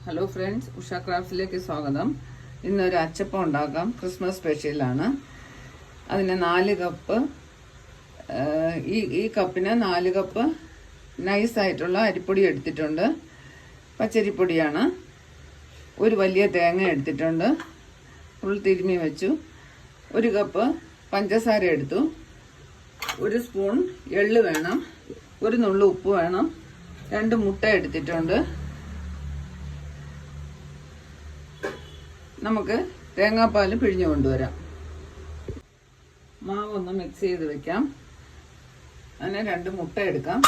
Hello friends, Usha ക്രാഫ്റ്റിലേക്ക് സ്വാഗതം. ഇന്നൊരു അച്ചപ്പം ഉണ്ടാക്കാം. ക്രിസ്മസ് സ്പെഷ്യലാണ്. അതിന് 4 കപ്പ് ഈ കപ്പിന് 4 കപ്പ് നൈസായിട്ടുള്ള അരിപ്പൊടി എടുത്തിട്ടുണ്ട്. പച്ചരിപ്പൊടിയാണ്. ഒരു വലിയ തേങ്ങ എടുത്തിട്ടുണ്ട്. ഫുൾ തിരുമ്മി വെച്ചു. 1 കപ്പ് പഞ്ചസാര എടുത്തു. 1 സ്പൂൺ എള്ള് വേണം. 1 നുള്ളു ഉപ്പ് വേണം. 2 മുട്ട എടുത്തിട്ടുണ്ട്. നമുക്ക് തേങ്ങാപ്പാൽ പിഴിഞ്ഞു കൊണ്ടുവരാം. മാവൊന്ന് മിക്സ് ചെയ്ത് വെക്കാം. അതിന് 2 മുട്ട എടുക്കാം.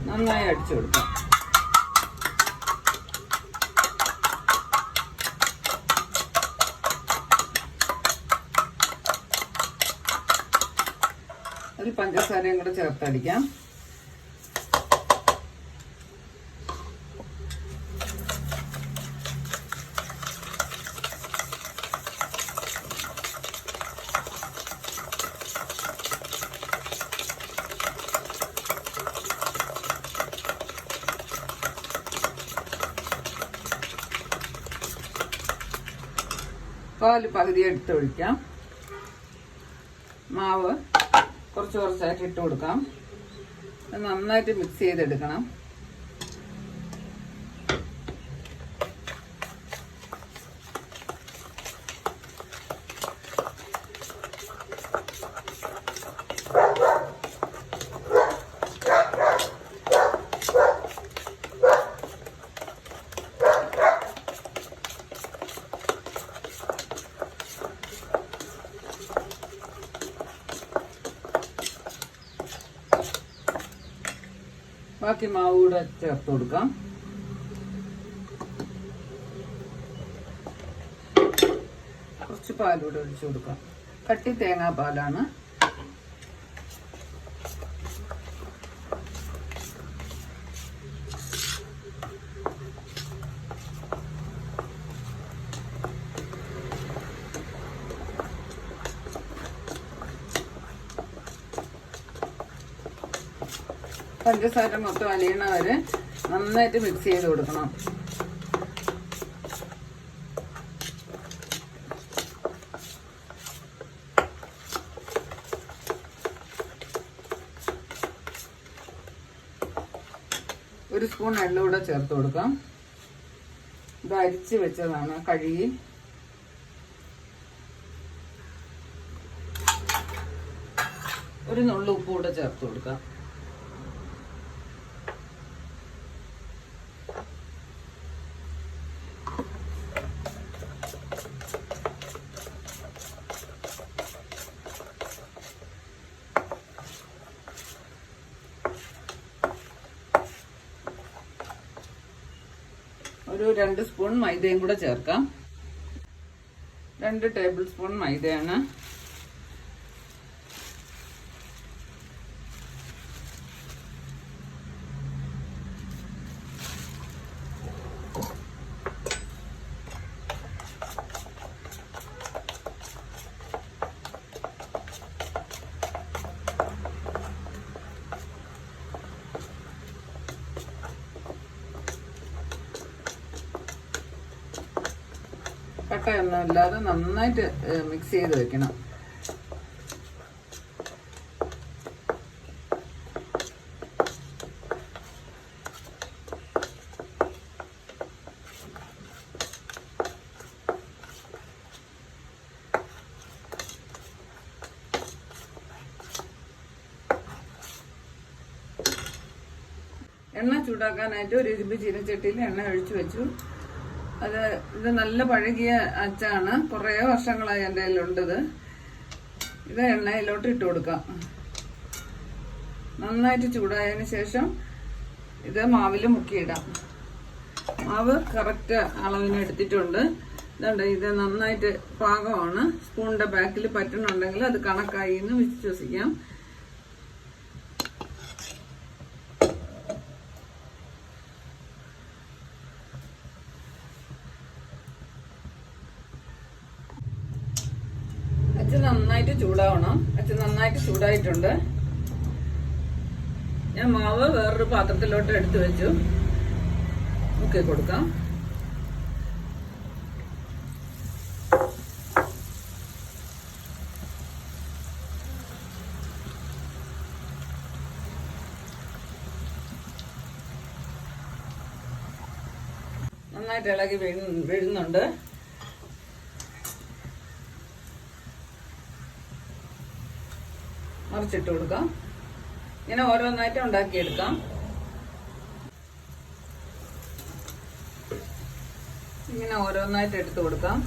നന്നായി അടിച്ചു കൊടുക്കാം. ഒരു പഞ്ചസാരയും കൂടെ ചേർത്തടിക്കാം. പാല് പകുതി എടുത്ത് ഒഴിക്കാം. മാവ് കുറച്ച് കുറച്ചായിട്ട് ഇട്ട് കൊടുക്കാം. നന്നായിട്ട് മിക്സ് ചെയ്തെടുക്കണം. ബാക്കി മാവ് കൂടെ ചേർത്ത് കൊടുക്കാം. കുറച്ച് പാലൂടെ ഒഴിച്ചു കൊടുക്കാം. കട്ടി തേങ്ങാപ്പാലാണ്. പഞ്ചസാര മൊത്തം അലിയണ വരെ നന്നായിട്ട് മിക്സ് ചെയ്ത് കൊടുക്കണം. ഒരു സ്പൂൺ എള്ളൂടെ ചേർത്ത് കൊടുക്കാം. ഇത് അരിച്ച് വെച്ചതാണ്, കഴുകി. ഒരു നുള്ളു ഉപ്പ് കൂടെ ചേർത്ത് കൊടുക്കാം. ഒരു 2 സ്പൂൺ മൈദയും കൂടെ ചേർക്കാം. 2 ടേബിൾ സ്പൂൺ മൈദയാണ്. കട്ടയൊന്നും ഇല്ലാതെ നന്നായിട്ട് മിക്സ് ചെയ്ത് വെക്കണം. എണ്ണ ചൂടാക്കാനായിട്ട് ഒരു ഇരുമ്പ് ചീനച്ചട്ടിയിൽ എണ്ണ ഒഴിച്ചു വെച്ചു. ഇത് നല്ല പഴകിയ അച്ചാണ്. കുറേ വർഷങ്ങളായി എൻ്റെ കയ്യിലുണ്ടത്. ഇത് എണ്ണയിലോട്ട് ഇട്ട് കൊടുക്കാം. നന്നായിട്ട് ചൂടായതിന് ശേഷം ഇത് മാവിൽ മുക്കിയിടാം. മാവ് കറക്റ്റ് അളവിന് എടുത്തിട്ടുണ്ട്. ഇതുണ്ട്, ഇത് നന്നായിട്ട് പാകമാണ്. സ്പൂണിൻ്റെ ബാക്കിൽ പറ്റുന്നുണ്ടെങ്കിൽ അത് കണക്കായി എന്ന് വിശ്വസിക്കാം. അച്ഛൻ നന്നായിട്ട് ചൂടാവണം. അച്ഛൻ നന്നായിട്ട് ചൂടായിട്ടുണ്ട്. ഞാൻ മാവ് വേറൊരു പാത്രത്തിലോട്ട് എടുത്തു വെച്ചു. മുക്കി കൊടുക്കാം. നന്നായിട്ട് ഇളകി വീഴുന്നുണ്ട്. മറിച്ചിട്ട് കൊടുക്കാം. ഇങ്ങനെ ഓരോന്നായിട്ട് ഉണ്ടാക്കിയെടുക്കാം. ഇങ്ങനെ ഓരോന്നായിട്ട് എടുത്തു കൊടുക്കാം.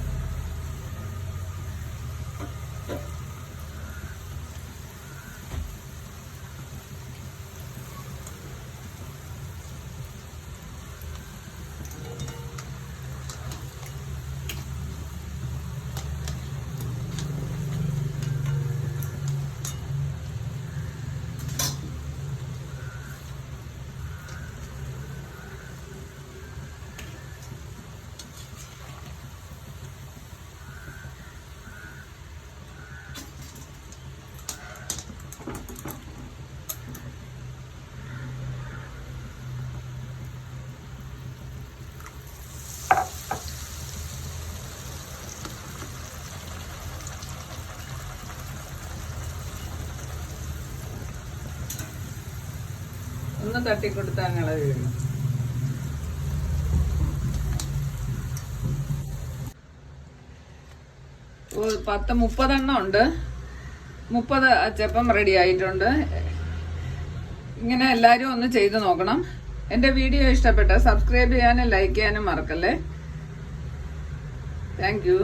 ഒന്ന് തട്ടിക്കൊടുത്ത് അങ്ങനെ വീഴും. ഒരു 30 ഉണ്ട്. 30 അച്ചപ്പം റെഡി ആയിട്ടുണ്ട്. ഇങ്ങനെ എല്ലാവരും ഒന്ന് ചെയ്ത് നോക്കണം. എൻ്റെ വീഡിയോ ഇഷ്ടപ്പെട്ട സബ്സ്ക്രൈബ് ചെയ്യാനും ലൈക്ക് ചെയ്യാനും മറക്കല്ലേ. Thank you.